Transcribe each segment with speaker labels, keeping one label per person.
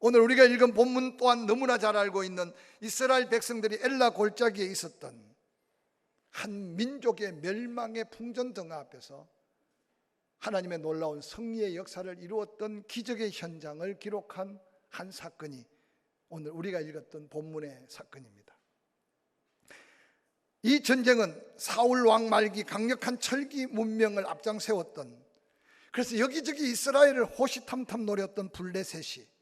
Speaker 1: 오늘 우리가 읽은 본문 또한 너무나 잘 알고 있는 이스라엘 백성들이 엘라 골짜기에 있었던 한 민족의 멸망의 풍전등화 앞에서 하나님의 놀라운 승리의 역사를 이루었던 기적의 현장을 기록한 한 사건이 오늘 우리가 읽었던 본문의 사건입니다. 이 전쟁은 사울 왕 말기 강력한 철기 문명을 앞장세웠던, 그래서 여기저기 이스라엘을 호시탐탐 노렸던 블레셋이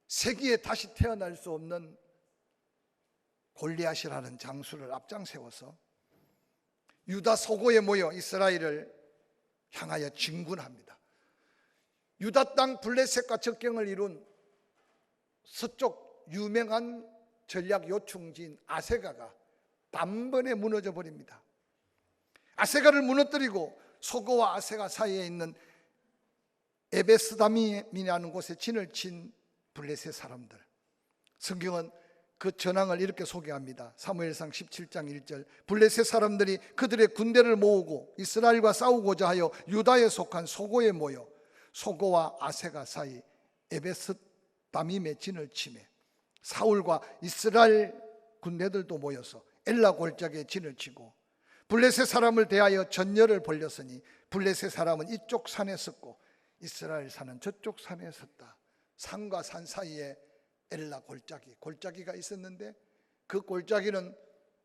Speaker 1: 세기에 다시 태어날 수 없는 골리앗이라는 장수를 앞장세워서 유다 소고에 모여 이스라엘을 향하여 진군합니다. 유다 땅 블레셋과 접경을 이룬 서쪽 유명한 전략 요충지인 아세가가 단번에 무너져 버립니다. 아세가를 무너뜨리고 소고와 아세가 사이에 있는 에베스다밈이라는 곳에 진을 친 블레셋 사람들, 성경은 그 전황을 이렇게 소개합니다. 사무엘상 17장 1절, 블레셋 사람들이 그들의 군대를 모으고 이스라엘과 싸우고자 하여 유다에 속한 소고에 모여 소고와 아세가 사이 에베스다밈의 진을 치매 사울과 이스라엘 군대들도 모여서 엘라 골짜기에 진을 치고 블레셋 사람을 대하여 전열을 벌렸으니 블레셋 사람은 이쪽 산에 섰고 이스라엘 산은 저쪽 산에 섰다. 산과 산 사이에 엘라 골짜기가 있었는데 그 골짜기는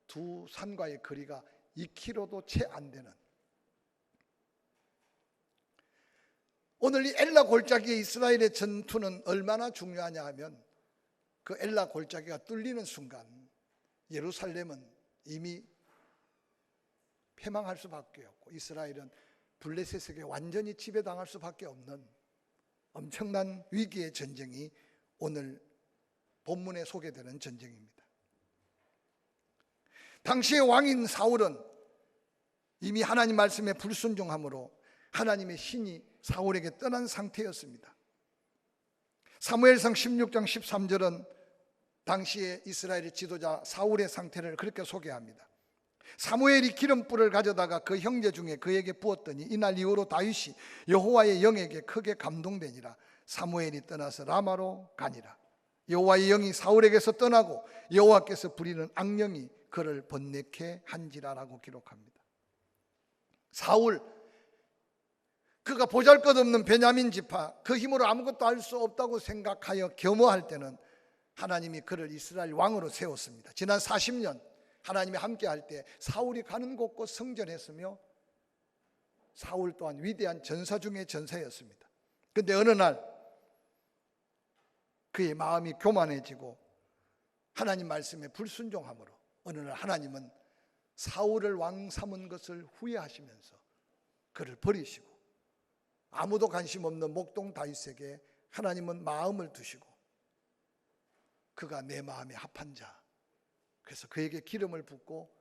Speaker 1: 두 산과의 거리가 2km도 채 안 되는, 오늘 이 엘라 골짜기의 이스라엘의 전투는 얼마나 중요하냐 하면 그 엘라 골짜기가 뚫리는 순간 예루살렘은 이미 패망할 수밖에 없고 이스라엘은 블레셋에게 완전히 지배당할 수밖에 없는 엄청난 위기의 전쟁이 오늘 본문에 소개되는 전쟁입니다. 당시의 왕인 사울은 이미 하나님 말씀에 불순종함으로 하나님의 신이 사울에게 떠난 상태였습니다. 사무엘상 16장 13절은 당시의 이스라엘의 지도자 사울의 상태를 그렇게 소개합니다. 사무엘이 기름불을 가져다가 그 형제 중에 그에게 부었더니 이날 이후로 다윗이 여호와의 영에게 크게 감동되니라. 사무엘이 떠나서 라마로 가니라. 여호와의 영이 사울에게서 떠나고 여호와께서 부리는 악령이 그를 번뇌케 한지라라고 기록합니다. 사울, 그가 보잘것없는 베냐민 지파, 그 힘으로 아무것도 할 수 없다고 생각하여 겸허할 때는 하나님이 그를 이스라엘 왕으로 세웠습니다. 지난 40년 하나님이 함께할 때 사울이 가는 곳곳 성전했으며 사울 또한 위대한 전사 중의 전사였습니다. 그런데 어느 날 그의 마음이 교만해지고 하나님 말씀에 불순종함으로 어느 날 하나님은 사울을 왕 삼은 것을 후회하시면서 그를 버리시고 아무도 관심 없는 목동 다윗에게 하나님은 마음을 두시고 그가 내 마음에 합한 자, 그래서 그에게 기름을 붓고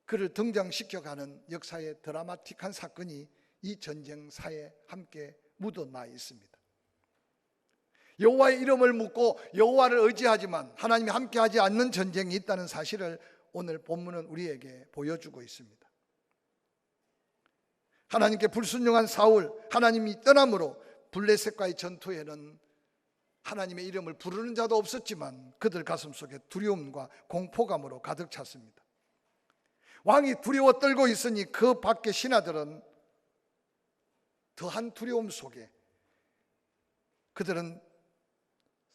Speaker 1: 그를 등장시켜가는 역사의 드라마틱한 사건이 이 전쟁사에 함께 묻어나 있습니다. 여호와의 이름을 묻고 여호와를 의지하지만 하나님이 함께하지 않는 전쟁이 있다는 사실을 오늘 본문은 우리에게 보여주고 있습니다. 하나님께 불순종한 사울, 하나님이 떠남으로 블레셋과의 전투에는 하나님의 이름을 부르는 자도 없었지만 그들 가슴 속에 두려움과 공포감으로 가득 찼습니다. 왕이 두려워 떨고 있으니 그 밖의 신하들은 더한 두려움 속에 그들은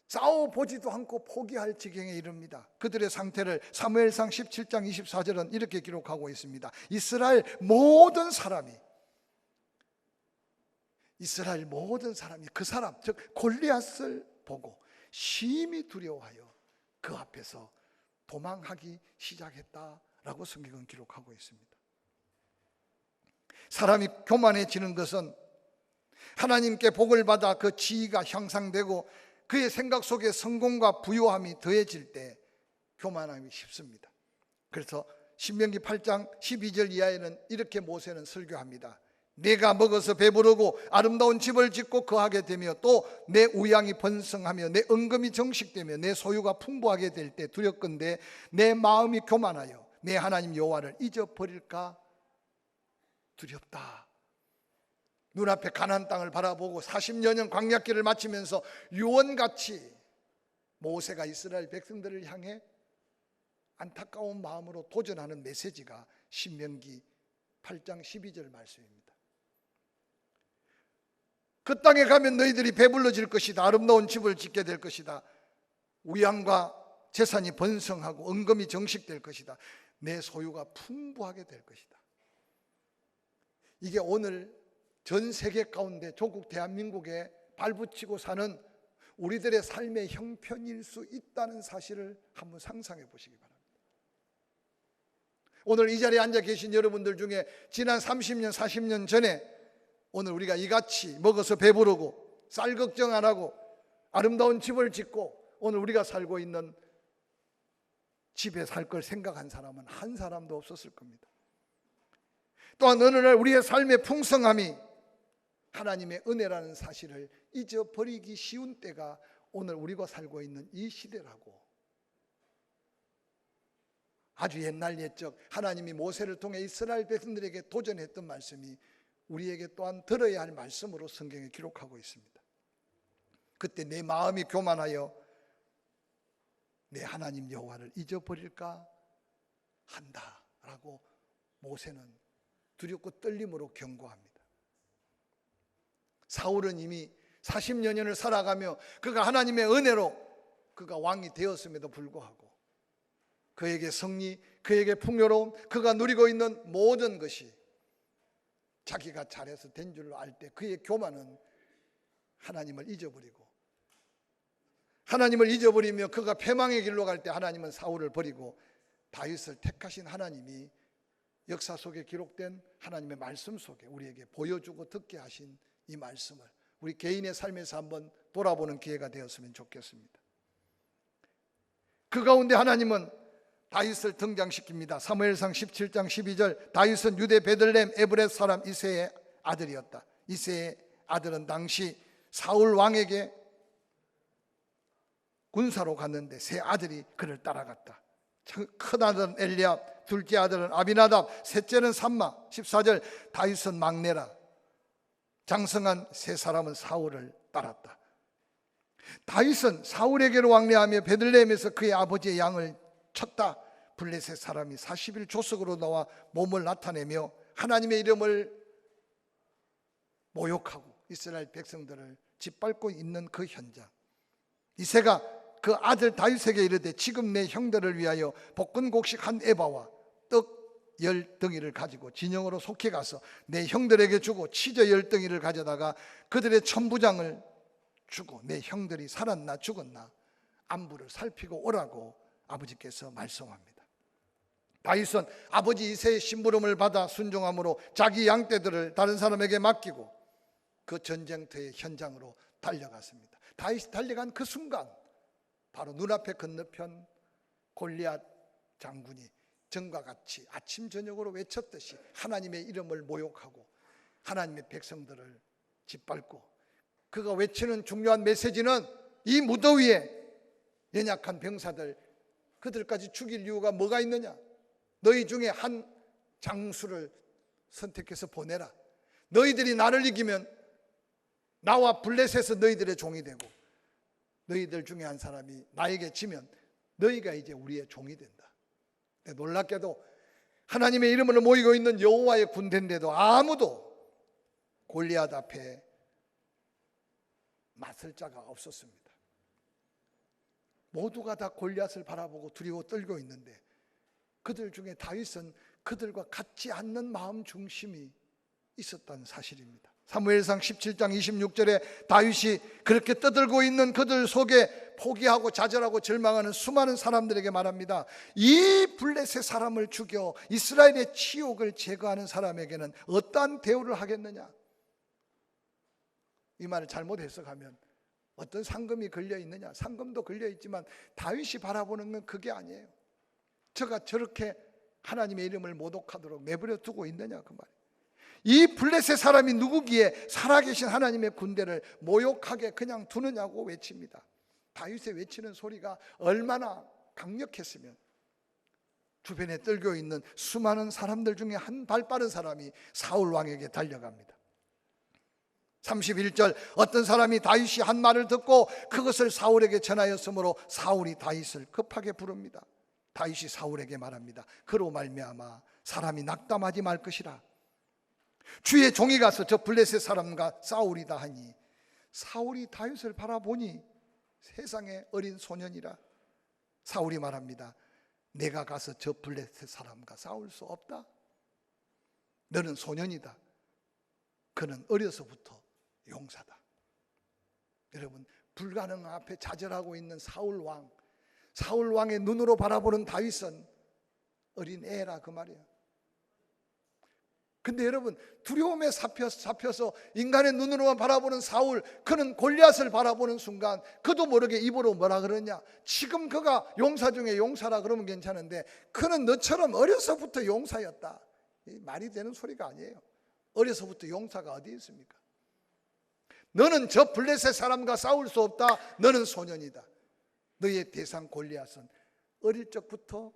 Speaker 1: 싸워보지도 않고 포기할 지경에 이릅니다. 그들의 상태를 사무엘상 17장 24절은 이렇게 기록하고 있습니다. 이스라엘 모든 사람이 그 사람, 즉 골리앗을 보고 심히 두려워하여 그 앞에서 도망하기 시작했다라고 성경은 기록하고 있습니다. 사람이 교만해지는 것은 하나님께 복을 받아 그 지위가 향상되고 그의 생각 속에 성공과 부요함이 더해질 때 교만하기 쉽습니다. 그래서 신명기 8장 12절 이하에는 이렇게 모세는 설교합니다. 내가 먹어서 배부르고 아름다운 집을 짓고 거하게 되며 또 내 우양이 번성하며 내 은금이 정식되며 내 소유가 풍부하게 될 때 두렵건대 내 마음이 교만하여 내 하나님 여호와를 잊어버릴까 두렵다. 눈앞에 가나안 땅을 바라보고 40여 년 광야길을 마치면서 유언같이 모세가 이스라엘 백성들을 향해 안타까운 마음으로 도전하는 메시지가 신명기 8장 12절 말씀입니다. 그 땅에 가면 너희들이 배불러질 것이다. 아름다운 집을 짓게 될 것이다. 우양과 재산이 번성하고 은금이 정식될 것이다. 내 소유가 풍부하게 될 것이다. 이게 오늘 전 세계 가운데 조국 대한민국에 발붙이고 사는 우리들의 삶의 형편일 수 있다는 사실을 한번 상상해 보시기 바랍니다. 오늘 이 자리에 앉아 계신 여러분들 중에 지난 30년, 40년 전에 오늘 우리가 이같이 먹어서 배부르고 쌀 걱정 안 하고 아름다운 집을 짓고 오늘 우리가 살고 있는 집에 살 걸 생각한 사람은 한 사람도 없었을 겁니다. 또한 어느 날 우리의 삶의 풍성함이 하나님의 은혜라는 사실을 잊어버리기 쉬운 때가 오늘 우리가 살고 있는 이 시대라고. 아주 옛날 옛적 하나님이 모세를 통해 이스라엘 백성들에게 도전했던 말씀이 우리에게 또한 들어야 할 말씀으로 성경에 기록하고 있습니다. 그때 내 마음이 교만하여 내 하나님 여호와를 잊어버릴까 한다라고 모세는 두렵고 떨림으로 경고합니다. 사울은 이미 40여 년을 살아가며 그가 하나님의 은혜로 그가 왕이 되었음에도 불구하고 그에게 승리, 그에게 풍요로움, 그가 누리고 있는 모든 것이 자기가 잘해서 된 줄로 알 때 그의 교만은 하나님을 잊어버리고, 하나님을 잊어버리며 그가 패망의 길로 갈 때 하나님은 사울을 버리고 다윗을 택하신 하나님이 역사 속에 기록된 하나님의 말씀 속에 우리에게 보여주고 듣게 하신 이 말씀을 우리 개인의 삶에서 한번 돌아보는 기회가 되었으면 좋겠습니다. 그 가운데 하나님은 다윗을 등장시킵니다. 사무엘상 17장 12절, 다윗은 유대 베들레헴 에브렛 사람 이새의 아들이었다. 이새의 아들은 당시 사울 왕에게 군사로 갔는데 세 아들이 그를 따라갔다. 큰 아들은 엘리압, 둘째 아들은 아비나답, 셋째는 삼마. 14절, 다윗은 막내라. 장성한 세 사람은 사울을 따랐다. 다윗은 사울에게로 왕래하며 베들레헴에서 그의 아버지의 양을 쳤다. 블레셋 사람이 40일 조석으로 나와 몸을 나타내며 하나님의 이름을 모욕하고 이스라엘 백성들을 짓밟고 있는 그 현장. 이새가 그 아들 다윗에게 이르되 지금 내 형들을 위하여 볶은 곡식 한 에바와 떡 10덩이를 가지고 진영으로 속해 가서 내 형들에게 주고 치즈 10덩이를 가져다가 그들의 천부장을 주고 내 형들이 살았나 죽었나 안부를 살피고 오라고 아버지께서 말씀합니다. 다윗은 아버지 이새의 심부름을 받아 순종함으로 자기 양떼들을 다른 사람에게 맡기고 그 전쟁터의 현장으로 달려갔습니다. 다윗이 달려간 그 순간 바로 눈앞에 건너편 골리앗 장군이 전과 같이 아침 저녁으로 외쳤듯이 하나님의 이름을 모욕하고 하나님의 백성들을 짓밟고 그가 외치는 중요한 메시지는 이 무더위에 연약한 병사들 그들까지 죽일 이유가 뭐가 있느냐? 너희 중에 한 장수를 선택해서 보내라. 너희들이 나를 이기면 나와 블레셋에서 너희들의 종이 되고 너희들 중에 한 사람이 나에게 지면 너희가 이제 우리의 종이 된다. 놀랍게도 하나님의 이름으로 모이고 있는 여호와의 군대인데도 아무도 골리앗 앞에 맞설 자가 없었습니다. 모두가 다 골리앗을 바라보고 두려워 떨고 있는데 그들 중에 다윗은 그들과 같지 않는 마음 중심이 있었다는 사실입니다. 사무엘상 17장 26절에 다윗이 그렇게 떠들고 있는 그들 속에 포기하고 좌절하고 절망하는 수많은 사람들에게 말합니다. 이 블레셋 사람을 죽여 이스라엘의 치욕을 제거하는 사람에게는 어떠한 대우를 하겠느냐? 이 말을 잘못 해석하면 어떤 상금이 걸려 있느냐? 상금도 걸려 있지만 다윗이 바라보는 건 그게 아니에요. 저가 저렇게 하나님의 이름을 모독하도록 내버려 두고 있느냐 그 말이에요. 이 블레셋 사람이 누구기에 살아계신 하나님의 군대를 모욕하게 그냥 두느냐고 외칩니다. 다윗의 외치는 소리가 얼마나 강력했으면 주변에 떨고 있는 수많은 사람들 중에 한 발 빠른 사람이 사울 왕에게 달려갑니다. 31절 어떤 사람이 다윗이 한 말을 듣고 그것을 사울에게 전하였으므로 사울이 다윗을 급하게 부릅니다. 다윗이 사울에게 말합니다. 그로 말미암아 사람이 낙담하지 말 것이라. 주의 종이 가서 저 블레셋 사람과 싸우리다 하니 사울이 다윗을 바라보니 세상에 어린 소년이라. 사울이 말합니다. 내가 가서 저 블레셋 사람과 싸울 수 없다. 너는 소년이다. 그는 어려서부터 용사다. 여러분, 불가능 앞에 좌절하고 있는 사울 왕의 눈으로 바라보는 다윗은 어린 애라 그 말이에요. 근데 여러분, 두려움에 잡혀서 인간의 눈으로만 바라보는 사울, 그는 골리앗을 바라보는 순간 그도 모르게 입으로 뭐라 그러냐, 지금 그가 용사 중에 용사라 그러면 괜찮은데 그는 너처럼 어려서부터 용사였다. 말이 되는 소리가 아니에요. 어려서부터 용사가 어디 있습니까? 너는 저 블레셋 사람과 싸울 수 없다. 너는 소년이다. 너의 대상 골리앗은 어릴 적부터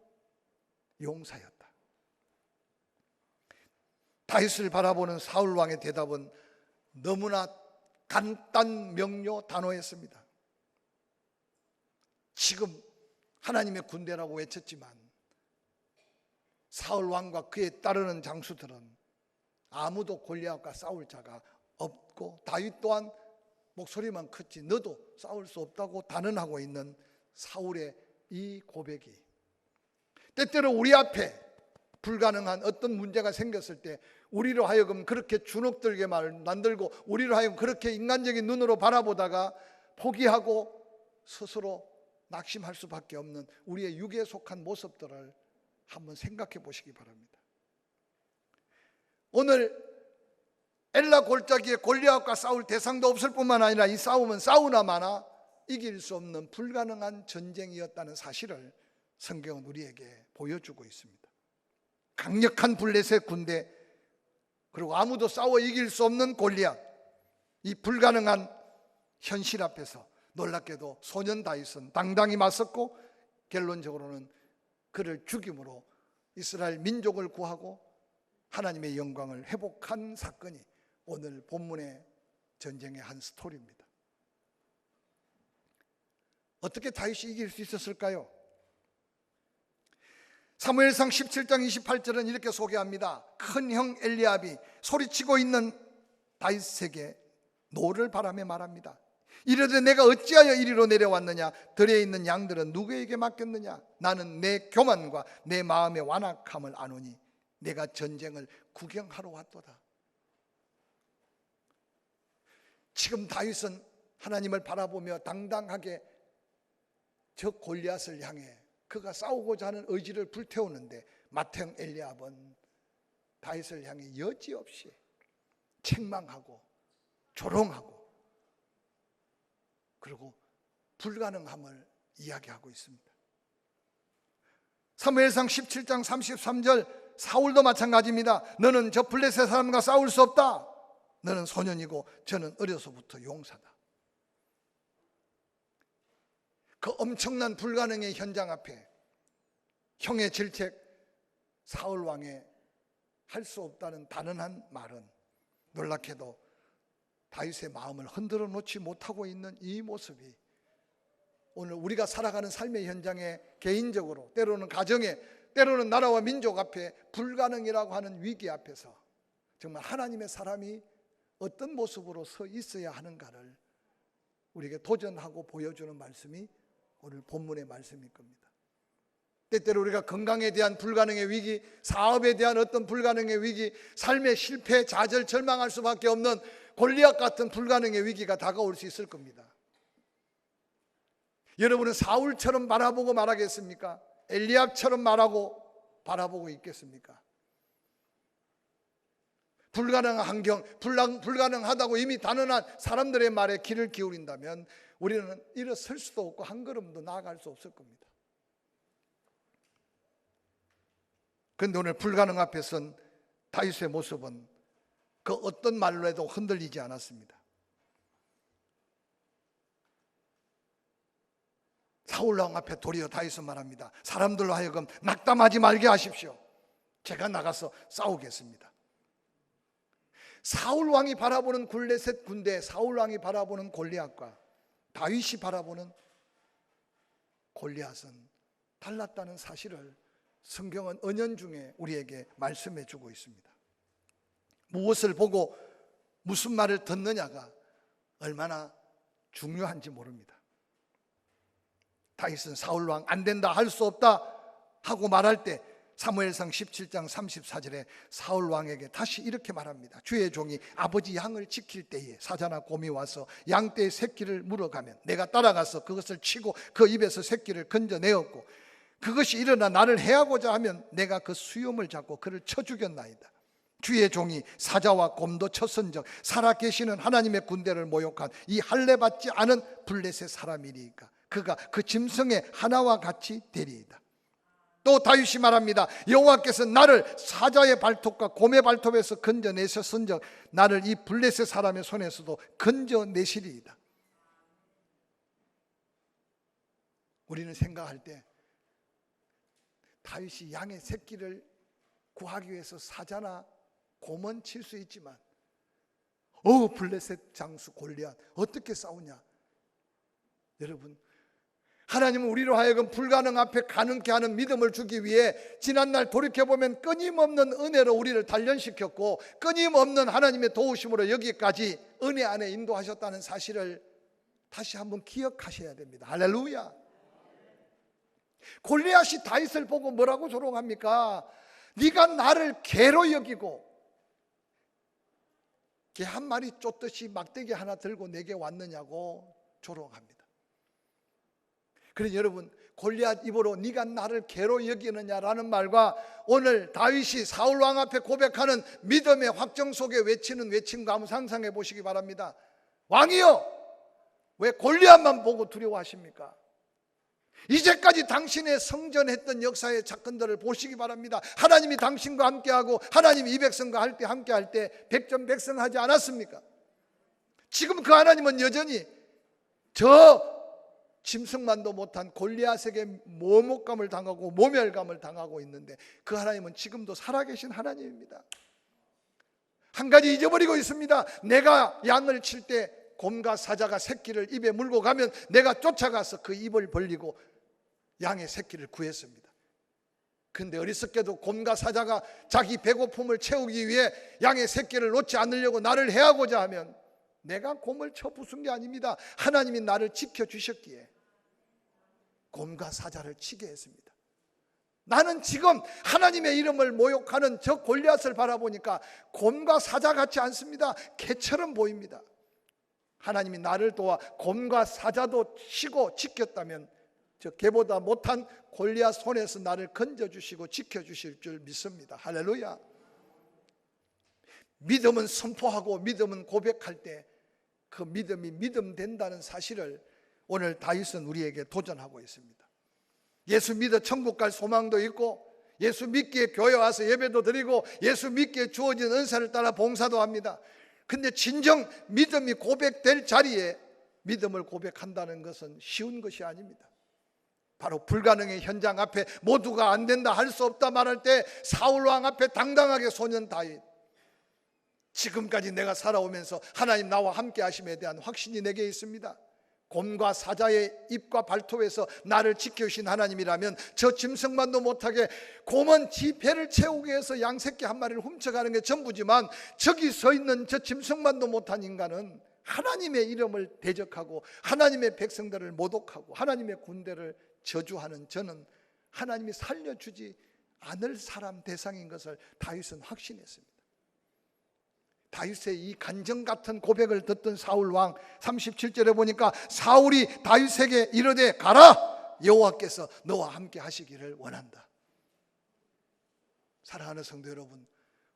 Speaker 1: 용사였다. 다윗을 바라보는 사울 왕의 대답은 너무나 간단 명료 단호했습니다. 지금 하나님의 군대라고 외쳤지만 사울 왕과 그에 따르는 장수들은 아무도 골리앗과 싸울 자가 없고 다윗 또한 목소리만 컸지 너도 싸울 수 없다고 단언하고 있는 사울의 이 고백이 때때로 우리 앞에 불가능한 어떤 문제가 생겼을 때 우리로 하여금 그렇게 주눅들게 만들고 우리로 하여금 그렇게 인간적인 눈으로 바라보다가 포기하고 스스로 낙심할 수밖에 없는 우리의 육에 속한 모습들을 한번 생각해 보시기 바랍니다. 오늘 엘라 골짜기에 골리앗과 싸울 대상도 없을 뿐만 아니라 이 싸움은 싸우나 마나 이길 수 없는 불가능한 전쟁이었다는 사실을 성경은 우리에게 보여주고 있습니다. 강력한 블레셋 군대, 그리고 아무도 싸워 이길 수 없는 골리앗, 이 불가능한 현실 앞에서 놀랍게도 소년 다윗은 당당히 맞섰고 결론적으로는 그를 죽임으로 이스라엘 민족을 구하고 하나님의 영광을 회복한 사건이 오늘 본문의 전쟁의 한 스토리입니다. 어떻게 다윗이 이길 수 있었을까요? 사무엘상 17장 28절은 이렇게 소개합니다. 큰 형 엘리압이 소리치고 있는 다윗에게 노를 바라며 말합니다. 이르되 내가 어찌하여 이리로 내려왔느냐? 들에 있는 양들은 누구에게 맡겼느냐? 나는 내 교만과 내 마음의 완악함을 아노니 내가 전쟁을 구경하러 왔도다. 지금 다윗은 하나님을 바라보며 당당하게 저 골리앗을 향해 그가 싸우고자 하는 의지를 불태우는데 맏형 엘리압은 다윗을 향해 여지없이 책망하고 조롱하고 그리고 불가능함을 이야기하고 있습니다. 사무엘상 17장 33절 사울도 마찬가지입니다. 너는 저 블레셋 사람과 싸울 수 없다. 너는 소년이고 저는 어려서부터 용사다. 그 엄청난 불가능의 현장 앞에 형의 질책 사울 왕의 할 수 없다는 단언한 말은 놀랍게도 다윗의 마음을 흔들어 놓지 못하고 있는 이 모습이 오늘 우리가 살아가는 삶의 현장에 개인적으로 때로는 가정에 때로는 나라와 민족 앞에 불가능이라고 하는 위기 앞에서 정말 하나님의 사람이 어떤 모습으로 서 있어야 하는가를 우리에게 도전하고 보여주는 말씀이 오늘 본문의 말씀일 겁니다. 때때로 우리가 건강에 대한 불가능의 위기, 사업에 대한 어떤 불가능의 위기, 삶의 실패, 좌절, 절망할 수밖에 없는 골리앗 같은 불가능의 위기가 다가올 수 있을 겁니다. 여러분은 사울처럼 바라보고 말하겠습니까? 엘리압처럼 말하고 바라보고 있겠습니까? 불가능한 환경, 불가능하다고 이미 단언한 사람들의 말에 귀를 기울인다면 우리는 일어설 수도 없고 한 걸음도 나아갈 수 없을 겁니다. 그런데 오늘 불가능 앞에 선 다윗의 모습은 그 어떤 말로 해도 흔들리지 않았습니다. 사울왕 앞에 도리어 다윗은 말합니다. 사람들로 하여금 낙담하지 말게 하십시오. 제가 나가서 싸우겠습니다. 사울 왕이 바라보는 블레셋 군대, 사울 왕이 바라보는 골리앗과 다윗이 바라보는 골리앗은 달랐다는 사실을 성경은 은연중에 우리에게 말씀해 주고 있습니다. 무엇을 보고 무슨 말을 듣느냐가 얼마나 중요한지 모릅니다. 다윗은 사울 왕 안 된다, 할 수 없다 하고 말할 때 사무엘상 17장 34절에 사울 왕에게 다시 이렇게 말합니다. 주의 종이 아버지 양을 지킬 때에 사자나 곰이 와서 양떼의 새끼를 물어가면 내가 따라가서 그것을 치고 그 입에서 새끼를 건져내었고 그것이 일어나 나를 해하고자 하면 내가 그 수염을 잡고 그를 쳐 죽였나이다. 주의 종이 사자와 곰도 쳤은즉 살아계시는 하나님의 군대를 모욕한 이 할례받지 않은 블레셋 사람이니까 그가 그 짐승의 하나와 같이 되리이다. 또 다윗이 말합니다. 여호와께서 나를 사자의 발톱과 곰의 발톱에서 건져내셨은즉 나를 이 블레셋 사람의 손에서도 건져내시리이다. 우리는 생각할 때 다윗이 양의 새끼를 구하기 위해서 사자나 곰은 칠 수 있지만 블레셋 장수 골리앗 어떻게 싸우냐? 여러분, 하나님은 우리로 하여금 불가능 앞에 가능케 하는 믿음을 주기 위해 지난날 돌이켜보면 끊임없는 은혜로 우리를 단련시켰고 끊임없는 하나님의 도우심으로 여기까지 은혜 안에 인도하셨다는 사실을 다시 한번 기억하셔야 됩니다. 할렐루야. 골리앗이 다윗을 보고 뭐라고 조롱합니까? 네가 나를 개로 여기고 개 한 마리 쫓듯이 막대기 하나 들고 내게 왔느냐고 조롱합니다. 그래서 여러분, 골리앗 입으로 네가 나를 개로 여기느냐라는 말과 오늘 다윗이 사울 왕 앞에 고백하는 믿음의 확정 속에 외치는 외침과 한번 상상해 보시기 바랍니다. 왕이여, 왜 골리앗만 보고 두려워하십니까? 이제까지 당신의 성전했던 역사의 사건들을 보시기 바랍니다. 하나님이 당신과 함께하고 하나님이 이 백성과 함께할 때 백전백승하지 않았습니까? 지금 그 하나님은 여전히 저 짐승만도 못한 골리앗에게 모욕감을 당하고 모멸감을 당하고 있는데 그 하나님은 지금도 살아계신 하나님입니다. 한 가지 잊어버리고 있습니다. 내가 양을 칠 때 곰과 사자가 새끼를 입에 물고 가면 내가 쫓아가서 그 입을 벌리고 양의 새끼를 구했습니다. 그런데 어리석게도 곰과 사자가 자기 배고픔을 채우기 위해 양의 새끼를 놓지 않으려고 나를 해하고자 하면 내가 곰을 쳐 부순 게 아닙니다. 하나님이 나를 지켜주셨기에 곰과 사자를 치게 했습니다. 나는 지금 하나님의 이름을 모욕하는 저 골리앗을 바라보니까 곰과 사자 같지 않습니다. 개처럼 보입니다. 하나님이 나를 도와 곰과 사자도 치고 지켰다면 저 개보다 못한 골리앗 손에서 나를 건져주시고 지켜주실 줄 믿습니다. 할렐루야. 믿음은 선포하고 믿음은 고백할 때 그 믿음이 믿음 된다는 사실을 오늘 다윗은 우리에게 도전하고 있습니다. 예수 믿어 천국 갈 소망도 있고 예수 믿기에 교회 와서 예배도 드리고 예수 믿기에 주어진 은사를 따라 봉사도 합니다. 근데 진정 믿음이 고백될 자리에 믿음을 고백한다는 것은 쉬운 것이 아닙니다. 바로 불가능의 현장 앞에 모두가 안 된다, 할 수 없다 말할 때 사울 왕 앞에 당당하게 소년 다윗, 지금까지 내가 살아오면서 하나님 나와 함께 하심에 대한 확신이 내게 있습니다. 곰과 사자의 입과 발톱에서 나를 지켜주신 하나님이라면 저 짐승만도 못하게, 곰은 지 배를 채우기 위해서 양새끼 한 마리를 훔쳐가는 게 전부지만 저기 서 있는 저 짐승만도 못한 인간은 하나님의 이름을 대적하고 하나님의 백성들을 모독하고 하나님의 군대를 저주하는 저는 하나님이 살려주지 않을 사람 대상인 것을 다윗은 확신했습니다. 다윗의 이 간정 같은 고백을 듣던 사울 왕 37절에 보니까 사울이 다윗에게 이르되 가라, 여호와께서 너와 함께 하시기를 원한다. 사랑하는 성도 여러분,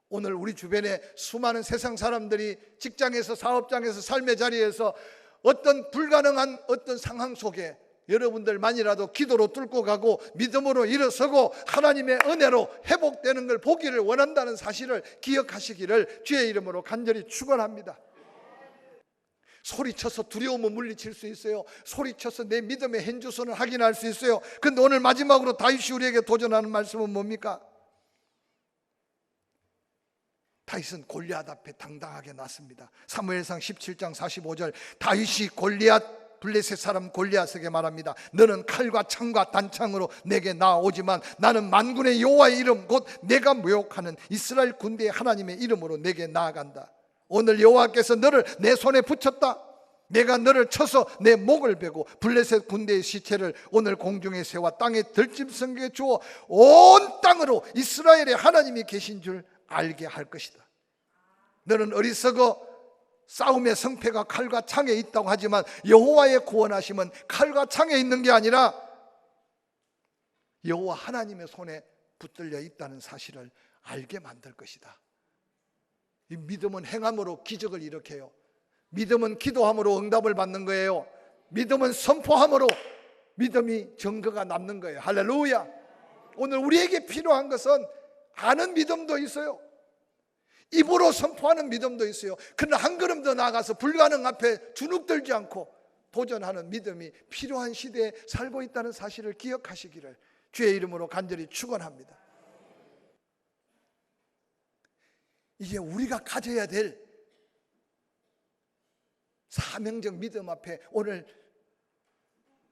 Speaker 1: 오늘 우리 주변에 수많은 세상 사람들이 직장에서 사업장에서 삶의 자리에서 어떤 불가능한 어떤 상황 속에 여러분들만이라도 기도로 뚫고 가고 믿음으로 일어서고 하나님의 은혜로 회복되는 걸 보기를 원한다는 사실을 기억하시기를 주의 이름으로 간절히 축원합니다. 소리쳐서 두려움을 물리칠 수 있어요. 소리쳐서 내 믿음의 현주소를 확인할 수 있어요. 그런데 오늘 마지막으로 다윗이 우리에게 도전하는 말씀은 뭡니까? 다윗은 골리앗 앞에 당당하게 났습니다. 사무엘상 17장 45절, 다윗이 골리앗 블레셋 사람 골리앗에게 말합니다. 너는 칼과 창과 단창으로 내게 나아오지만 나는 만군의 여호와의 이름 곧 내가 모욕하는 이스라엘 군대의 하나님의 이름으로 내게 나아간다. 오늘 여호와께서 너를 내 손에 붙였다. 내가 너를 쳐서 내 목을 베고 블레셋 군대의 시체를 오늘 공중에 세워 땅에 들짐승에게 주어 온 땅으로 이스라엘의 하나님이 계신 줄 알게 할 것이다. 너는 어리석어 싸움의 성패가 칼과 창에 있다고 하지만 여호와의 구원하심은 칼과 창에 있는 게 아니라 여호와 하나님의 손에 붙들려 있다는 사실을 알게 만들 것이다. 이 믿음은 행함으로 기적을 일으켜요. 믿음은 기도함으로 응답을 받는 거예요. 믿음은 선포함으로 믿음이 증거가 남는 거예요. 할렐루야. 오늘 우리에게 필요한 것은 아는 믿음도 있어요. 입으로 선포하는 믿음도 있어요. 그러나 한 걸음 더 나아가서 불가능 앞에 주눅들지 않고 도전하는 믿음이 필요한 시대에 살고 있다는 사실을 기억하시기를 주의 이름으로 간절히 축원합니다. 이게 우리가 가져야 될 사명적 믿음 앞에 오늘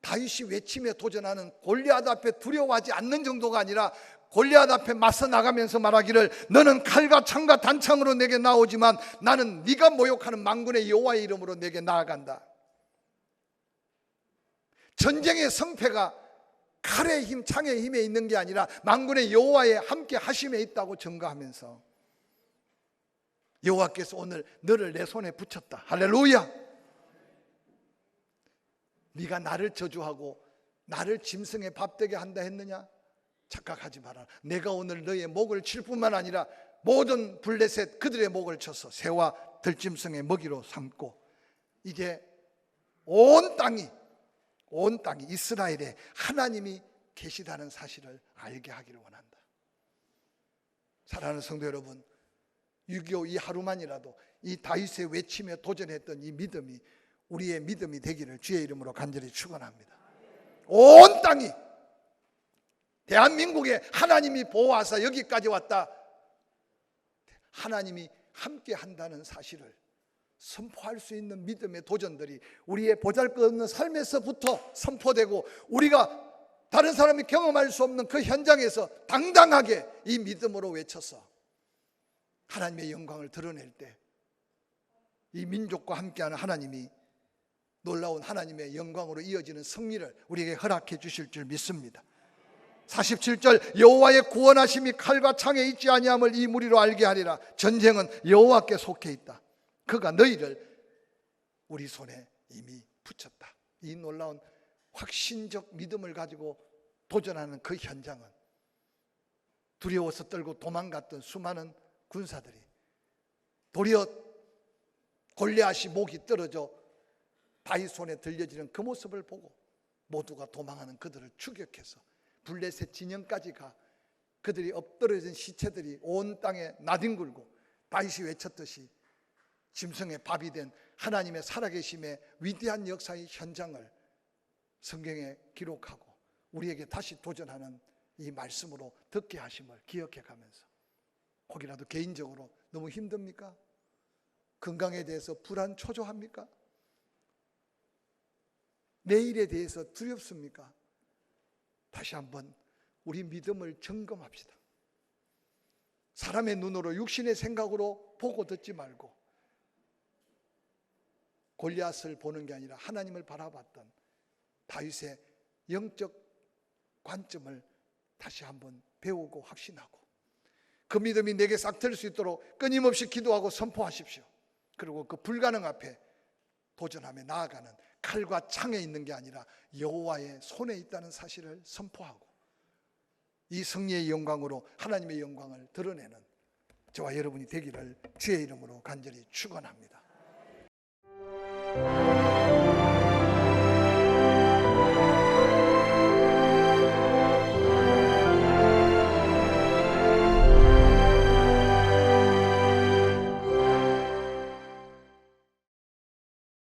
Speaker 1: 다윗이 외침에 도전하는 골리앗 앞에 두려워하지 않는 정도가 아니라 골리앗 앞에 맞서 나가면서 말하기를 너는 칼과 창과 단창으로 내게 나오지만 나는 네가 모욕하는 만군의 여호와의 이름으로 내게 나아간다. 전쟁의 성패가 칼의 힘, 창의 힘에 있는 게 아니라 만군의 여호와의 함께 하심에 있다고 증거하면서 여호와께서 오늘 너를 내 손에 붙였다. 할렐루야. 네가 나를 저주하고 나를 짐승의 밥되게 한다 했느냐? 착각하지 마라. 내가 오늘 너의 목을 칠 뿐만 아니라 모든 블레셋 그들의 목을 쳐서 새와 들짐승의 먹이로 삼고 이게 온 땅이 이스라엘에 하나님이 계시다는 사실을 알게 하기를 원한다. 사랑하는 성도 여러분, 6.25 이 하루만이라도 이 다윗의 외침에 도전했던 이 믿음이 우리의 믿음이 되기를 주의 이름으로 간절히 축원합니다. 온 땅이 대한민국에 하나님이 보호하사 여기까지 왔다. 하나님이 함께 한다는 사실을 선포할 수 있는 믿음의 도전들이 우리의 보잘것없는 삶에서부터 선포되고 우리가 다른 사람이 경험할 수 없는 그 현장에서 당당하게 이 믿음으로 외쳐서 하나님의 영광을 드러낼 때 이 민족과 함께하는 하나님이 놀라운 하나님의 영광으로 이어지는 승리를 우리에게 허락해 주실 줄 믿습니다. 47절 여호와의 구원하심이 칼과 창에 있지 아니함을 이 무리로 알게 하리라. 전쟁은 여호와께 속해 있다. 그가 너희를 우리 손에 이미 붙였다. 이 놀라운 확신적 믿음을 가지고 도전하는 그 현장은 두려워서 떨고 도망갔던 수많은 군사들이 도리어 골리앗이 목이 떨어져 다윗 손에 들려지는 그 모습을 보고 모두가 도망하는 그들을 추격해서 블레셋 진영까지 가 그들이 엎드러진 시체들이 온 땅에 나뒹굴고 다윗이 외쳤듯이 짐승의 밥이 된 하나님의 살아계심의 위대한 역사의 현장을 성경에 기록하고 우리에게 다시 도전하는 이 말씀으로 듣게 하심을 기억해 가면서 혹이라도 개인적으로 너무 힘듭니까? 건강에 대해서 불안 초조합니까? 내일에 대해서 두렵습니까? 다시 한번 우리 믿음을 점검합시다. 사람의 눈으로 육신의 생각으로 보고 듣지 말고 골리앗을 보는 게 아니라 하나님을 바라봤던 다윗의 영적 관점을 다시 한번 배우고 확신하고 그 믿음이 내게 싹틀 수 있도록 끊임없이 기도하고 선포하십시오. 그리고 그 불가능 앞에 도전하며 나아가는 칼과 창에 있는 게 아니라 여호와의 손에 있다는 사실을 선포하고 이 승리의 영광으로 하나님의 영광을 드러내는 저와 여러분이 되기를 주의 이름으로 간절히 축원합니다.